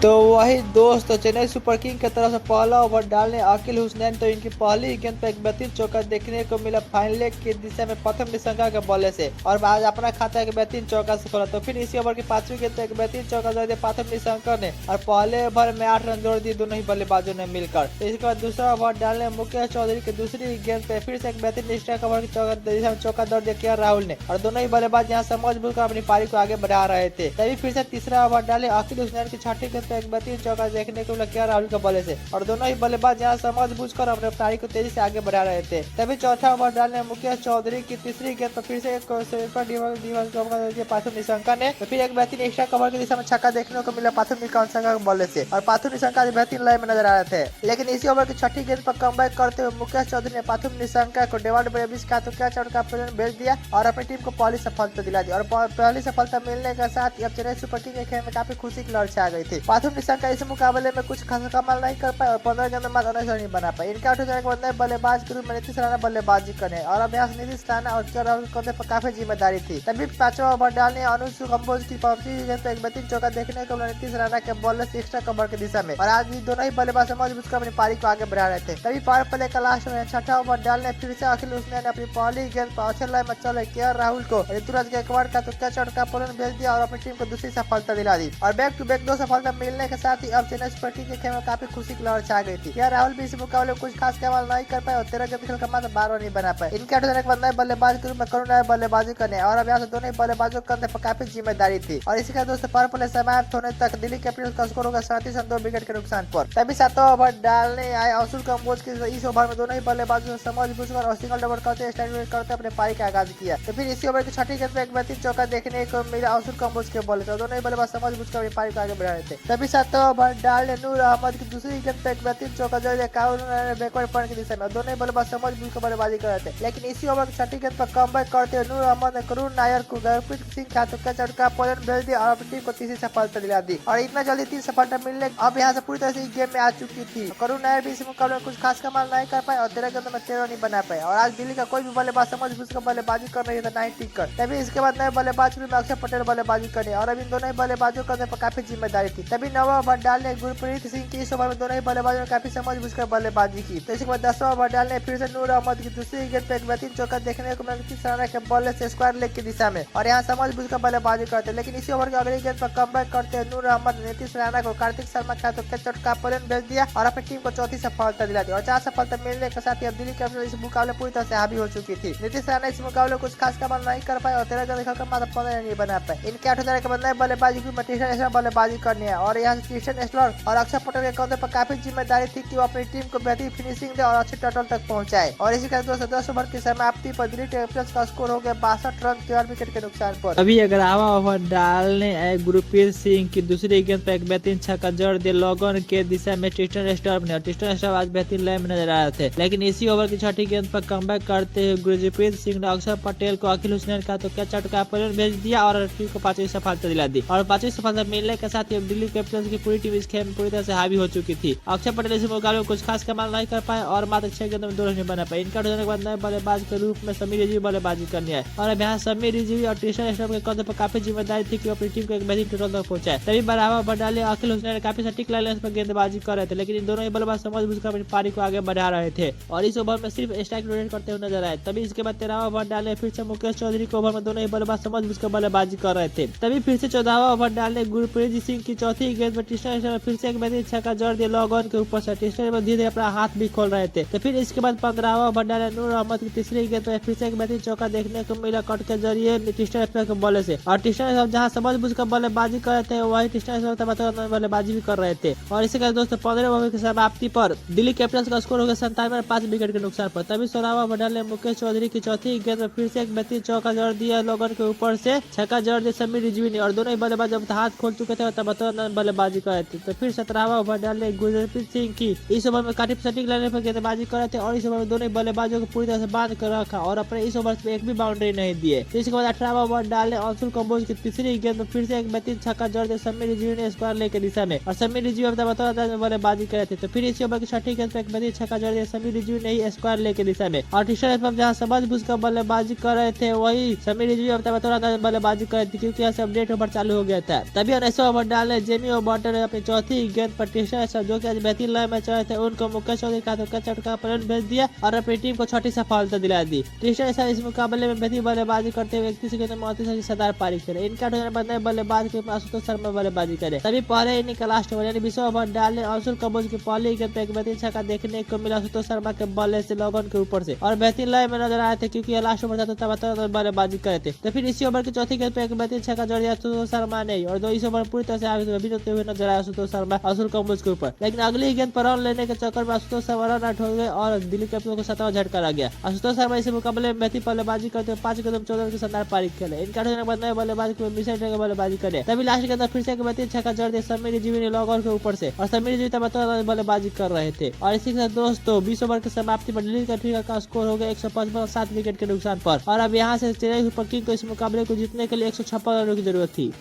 तो वही दोस्त तो चेन्नई सुपर किंग की तरफ से पहला ओवर डालने अकील हुसैन तो इनकी पहली गेंद पर एक बेहतरीन चौका देखने को मिला फाइनल की दिशा में प्रथम निशंका के बल्ले से और आज अपना खाता एक बेहतरीन चौका से खोला। तो फिर इसी ओवर की पांचवी गेंद पर एक बेहतरीन चौका जोड़ दिया प्रथम निशंका ने और पहले ओवर में 8 रन जोड़ दिए दोनों ही बल्लेबाजों ने मिलकर। इसके बाद दूसरा ओवर डालने मुकेश चौधरी की दूसरी गेंद पे फिर से एक बेहतरीन स्ट्राइक ओवर की चौका दौड़ दिया के राहुल ने और दोनों ही बल्लेबाज यहाँ समझ बुझ कर अपनी पारी को आगे बढ़ा रहे थे। तभी फिर से तीसरा ओवर डाले अकील हुसैन की छठी गेंद पे एक बेहतरीन चौका देखने को मिला राहुल के बल्ले से और दोनों ही बल्लेबाज यहाँ समझ बुझ कर अपने पारी को तेजी से आगे बढ़ा रहे थे। तभी चौथा ओवर डालने मुकेश चौधरी की तीसरी गेंद पर फिर से पाथुर निशंका ने तो फिर एक बेहतरीन एक्स्ट्रा कवर की दिशा में छक्का देखने को मिला पाथुर निशंका के बल्ले से और पाथुर निशंका बेहतरीन लय में नजर आ रहे थे। लेकिन इसी ओवर की छठी गेंद पर कमबैक करते हुए मुकेश चौधरी ने पाथुर निशंका को डेविड ब्रेविस का तो कैच आउट का भेज दिया और अपनी टीम को पहली सफलता दिला दी और पहली सफलता मिलने के साथ ही अब चेन्नई सुपर किंग के खेल में काफी खुशी की लहर छा गई थी। पाथुर निशंका इस मुकाबले में कुछ खास कमाल नहीं कर पाए और 15 गेंद में 19 रन नहीं बना पाए। इनके आउट होने के बाद बल्लेबाज के रूप में नीतीश राणा बल्लेबाजी करने और अभ्यास नीतीश राणा और राहुल कंधे पर काफी जिम्मेदारी थी। तभी पांचवा ओवर डालने अनुज कंबोज की पांचवी गेंद पर एक बेहतरीन चौका देखने को मिला नीतीश राणा के बॉलर से एक्स्ट्रा कवर की दिशा में और आज भी दोनों ही बल्लेबाज समझ बुझकर अपनी पारी को आगे बढ़ा रहे थे। तभी पावर प्ले का लास्ट में छठा ओवर डालने फिर से अखिल हुसैन ने अपनी पहली गेंद पर अच्छे लय में चले के राहुल को ऋतुराज गायकवाड़ का तो कैच आउट का पूर्ण भेज दिया और अपनी टीम को दूसरी सफलता दिला दी और बैक टू बैक 2 सफलता मिलने के साथ ही अब चेन्नई सुपर किंग के खेल में काफी खुशी की लहर छा गई थी। यह राहुल भी इस मुकाबले कुछ खास कमाल नहीं कर पाए और 13 गेंद खेल का मात्र 12 नहीं बना पाए। इनके आउट होने के बाद नए बल्लेबाज के रूप में करुण नायर बल्लेबाजी करने और अब यहाँ से दोनों ही बल्लेबाजों के कंधे पर काफी जिम्मेदारी थी और इसी का दोस्त पावर प्ले समाप्त होने तक दिल्ली कैपिटल्स का स्कोर होगा 37 रन 2 विकेट के नुकसान पर। तभी सातवां ओवर डालने आए अशुल कंबोज की इस ओवर में दोनों ही बल्लेबाजों ने समझ बुझकर और सिंगल डबल करते अपने पारी का आगाज किया। तो फिर इसी ओवर की छठी गेंद पर एक बेहतरीन चौका देखने को मिला अशुल कंबोज के बल्ले से दोनों ही बल्लेबाज समझ बुझकर अपनी पारी को आगे बढ़ा रहे थे। तभी सातवां ओवर डालने नूर अहमद की दूसरी गेंद पर एक बेहतरीन चौका जड़ बैकवर्ड पॉइंट की दिशा में दोनों ही बल्लेबाज समझ बुझकर बल्लेबाजी कर रहे थे। लेकिन इसी ओवर की छठी गेंद पर कमबैक करते हुए नूर अहमद ने करुण नायर को गुरप्रीत सिंह का तो कैच आउट का पॉइंट भेज दिया और अपनी टीम को तीसरी सफलता दिला दी और इतना जल्दी 3 सफलता मिलने अब यहाँ से पूरी तरह से इस गेम में आ चुकी थी। करुण नायर भी इस मुकाबले में कुछ खास कमाल नहीं कर पाए और 13 गेंदों में 13 नहीं बना पाए और आज दिल्ली का कोई भी बल्लेबाज समझ बुझकर बल्लेबाजी कर रही था नहीं टिक कर। तभी इसके बाद नए बल्लेबाज में अक्षर पटेल बल्लेबाजी करने और अब इन दोनों ही बल्लेबाजों के पर काफी जिम्मेदारी थी। तभी नवा ओवर डालने गुरप्रीत सिंह की इस ओवर में दोनों ही बल्लेबाजों ने काफी समझ बुझकर बल्लेबाजी की। तो इसके बाद 10वां ओवर डालने फिर से नूर अहमद की दूसरी गेंद पे एक बेहतरीन चौका देखने को मिला नीतीश राणा के बल्ले से स्क्वायर लेग की दिशा में और यहाँ समझ बुझकर बल्लेबाजी करते। लेकिन इसी ओवर की अगली गेंद पर कमबैक करते नूर अहमद ने नीतीश राणा को कार्तिक शर्मा का तो कैच आउट का पॉइंट भेज दिया और अपनी टीम को चौथी सफलता दिला दी और 4 सफलता मिलने के साथ ही अब दिल्ली कैपिटल्स इस मुकाबले पूरी तरह से हावी हो चुकी थी। नीतीश राणा इस मुकाबले कुछ खास कमाल नहीं कर पाए और 13 गेंद खेलकर मात्र 15 नहीं बना पाए। इनके 8 होने के बाद नए बल्लेबाजी की टीशन बल्लेबाजी करनी है और यहाँ से क्रिस्टियन एस्लर और अक्षर पटेल के कंधे पर काफी जिम्मेदारी थी कि वो अपनी टीम को बेहतरीन फिनिशिंग दे और अच्छे टोटल तक पहुंचाए और इसी के 10 ओवर की समाप्ति पर दिल्ली कैपिटल्स का स्कोर हो गया 62 रन 13 विकेट के नुकसान पर। अभी 11वां ओवर डालने आए गुरप्रीत सिंह की दूसरी गेंद पर एक बेहतरीन छक्का जड़ दिया लॉगन के दिशा में टिस्टन स्टॉर्म ने और टिस्टन स्टॉर्म आज बेहतरीन लय में नजर आ रहे थे। लेकिन इसी ओवर की छठी गेंद पर कमबैक करते हुए गुरप्रीत सिंह ने अक्षर पटेल को अखिल हुसैन का तो कैच आउट का पॉइंट भेज दिया और टीम को 5वीं सफलता दिला दी और 5वीं सफलता मिलने के साथ ही दिल्ली कैपिटल्स की पूरी टीम इस खेल में पूरी तरह से हावी हो चुकी थी। अक्षर पटेल इस मुकाबले में कुछ खास कमाल नहीं कर पाए और मात्र 6 गेंदों में 2 रन नहीं बना पाए। इनका होने के बाद नए बल्लेबाज के रूप में समीर रिजवी बल्लेबाजी करनी है और अब यहाँ समीर रिजवी और टिस्टन स्टॉर्म के कंधे पर काफी जिम्मेदारी थी कि अपनी टीम को एक बेहतरीन टोटल तक पहुंचाए। तभी 12वां ओवर डाले अखिल हुसैन ने काफी सटीक लाइन पर गेंदबाजी कर रहे थे लेकिन इन दोनों ही बल्लेबाज समझ बुझकर अपनी पारी को आगे बढ़ा रहे थे और इस ओवर में सिर्फ स्ट्राइक रोटेट करते हुए नजर आए। तभी इसके बाद 13वां ओवर डाले फिर से मुकेश चौधरी के ओवर में दोनों ही बल्लेबाज समझ बुझकर बल्लेबाजी कर रहे थे। तभी फिर से 14वां ओवर डाले गुरप्रीत सिंह की चौथी गेंद पर टिस्टन स्टॉर्म फिर से एक बेहतरीन छक्का जड़ दिया लॉग ऑन के ऊपर से टिस्टन धीरे धीरे अपना हाथ भी खोल रहे थे। तो फिर इसके बाद 15वां ओवर डाले नूर अहमद की तीसरी गेंद पर फिर से एक बेहतरीन चौका देखने को मिला कट के जरिए टिस्टन स्टॉर्म के बल्ले से और टिस्टन स्टॉर्म जहां समझ बुझकर बल्लेबाजी कर रहे थे वही टिस्टन स्टॉर्म बल्लेबाजी भी कर रहे थे और इसी के दोस्तों 15 ओवर की समाप्ति पर दिल्ली कैपिटल्स का स्कोर हो गया 97 रन 5 विकेट के नुकसान पर। तभी 16वां ओवर डाले मुकेश चौधरी की चौथी गेंद में फिर से एक बेहतरीन चौका जड़ दिया लोगन के ऊपर से छक्का जड़ दिया समीर रिजवी ने और दोनों ही बल्लेबाज जब हाथ खोल चुके थे तब बल्लेबाजी कर रहे थे। तो फिर 17वां ओवर डाले गुरप्रीत सिंह की इस ओवर में काफी सटीक लाने पर गेंदबाजी कर रहे थे और इस ओवर में दोनों ही बल्लेबाजों को पूरी तरह से बांध कर रखा और अपने इस ओवर में एक भी बाउंड्री नहीं दिए। तो इसके बाद 18वां ओवर डाले अशुल कंबोज की तीसरी गेंद में फिर से एक बेहतरीन छक्का जड़ दिया समीर रिजवी ने स्क्वायर लेग के दिशा में और समीर रिजवी बल्लेबाजी कर रहे थे। तो फिर इसी ओवर की छठी गेंद पर एक बेहतरीन छक्का जड़ दिया समीर रिजवी ने ही स्क्वायर लेग के दिशा में और टिस्टन जहां समझ बुझकर बल्लेबाजी कर रहे थे वही समीर रिजवी बल्लेबाजी कर रहे थे क्योंकि यहाँ से अपडेट ओवर चालू हो गया था। तभी 19वां ओवर डाले जेमी जिमी और बॉटर अपनी चौथी गेंद पर टिस्टन स्टॉर्म जो कि आज बेहतरीन लय में चल रहे थे उनको मुकेश चौधरी का चटका पर रन भेज दिया और अपनी टीम को छठी सफलता दिला दी। टिस्टन स्टॉर्म इस मुकाबले में बेहतरीन बल्लेबाजी करते हुए 31 गेंद में 38 रन शानदार पारी खेले। इनका होने पर नए बल्लेबाज के आशुतोष शर्मा बल्लेबाजी करे। तभी पहले इनिंग का लास्ट ओवर यानी 20 ओवर डालने अंशुल कंबोज की पहली गेंद पर एक बेहतरीन छक्का देखने को मिला आशुतोष शर्मा के बल्ले से लॉग ऑन के ऊपर से और बेहतरीन लय में नजर आए थे क्योंकि यह लास्ट ओवर था तो तब बल्लेबाजी करे थे। तो फिर इसी ओवर की चौथी गेंद पर एक बेहतरीन छक्का जड़ दिया आशुतोष शर्मा ने और इस ओवर पूरी तरह से आगे होते हुए नजर आया आशुतोष शर्मा अंशुल कंबोज के ऊपर। लेकिन अगली गेंद पर रन लेने के चक्कर में आशुतोष शर्मा रन आउट हो गए और दिल्ली कैपिटल को 7वां झटका लग गया। आशुतोष शर्मा इस मुकाबले में बेहतरीन बल्लेबाजी करते हुए 5 गेंद में 14 रन की शानदार पारी खेले। इनका नए बल्लेबाज को मिशेल बल्लेबाजी करे। तभी लास्ट के अंदर फिर से एक बेहतरीन छक्का जड़ दिया समीर जीवी ने लॉग ऑन के ऊपर से और समीर जीवी तब बल्लेबाजी कर रहे थे। और इसी के साथ दोस्तों 20 ओवर की समाप्ति पर दिल्ली कैपिटल का स्कोर हो गया 155 7 विकेट के नुकसान पर और अब यहाँ से चेन्नई सुपर किंग को इस मुकाबले को जीतने के लिए 156 रनों की जरूरत थी।